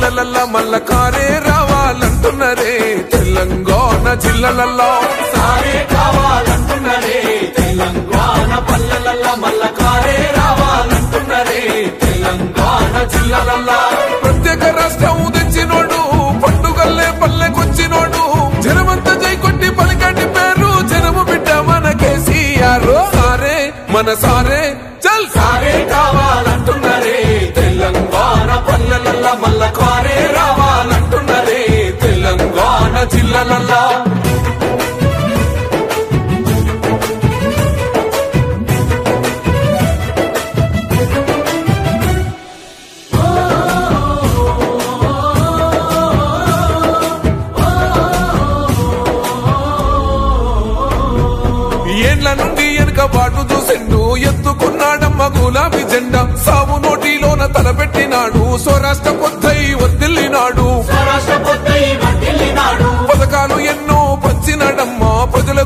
పల్లెలల్లా మల్ల కారే రావాలంటున్నరే తెలంగాణ జిల్లాలల్లో సారే కావాలంటున్నరే తెలంగాణ పల్లెలల్లా మల్ల కారే రావాలంటున్నరే తెలంగాణ జిల్లాలల్లా ప్రత్యేక రాష్ట్రం తెచ్చినోడు పండుగల్లే పల్లెకొచ్చినోడు జనమంతా జై కొట్టి పలికండి పేరు జనము బిడ్డ మన కేసీఆర్ సారే మన సారే చల్ సారే కావాలంటున్నరే తెలంగాణ పల్లెలల్లా మల్ల కారే రావాలంటున్నరే తెలంగాణ జిల్లాలల్లా ఏండ్ల నుండి వెనుక బాటు చూసిండు ఎత్తుకున్నాడమ్మ గులాబీ జెండా సావు నోటిలోన తలపెట్టినాడు స్వరాష్ట్ర పొద్దై వర్దిల్లినాడు పథకాలు ఎన్నో పంచినాడమ్మా ప్రజల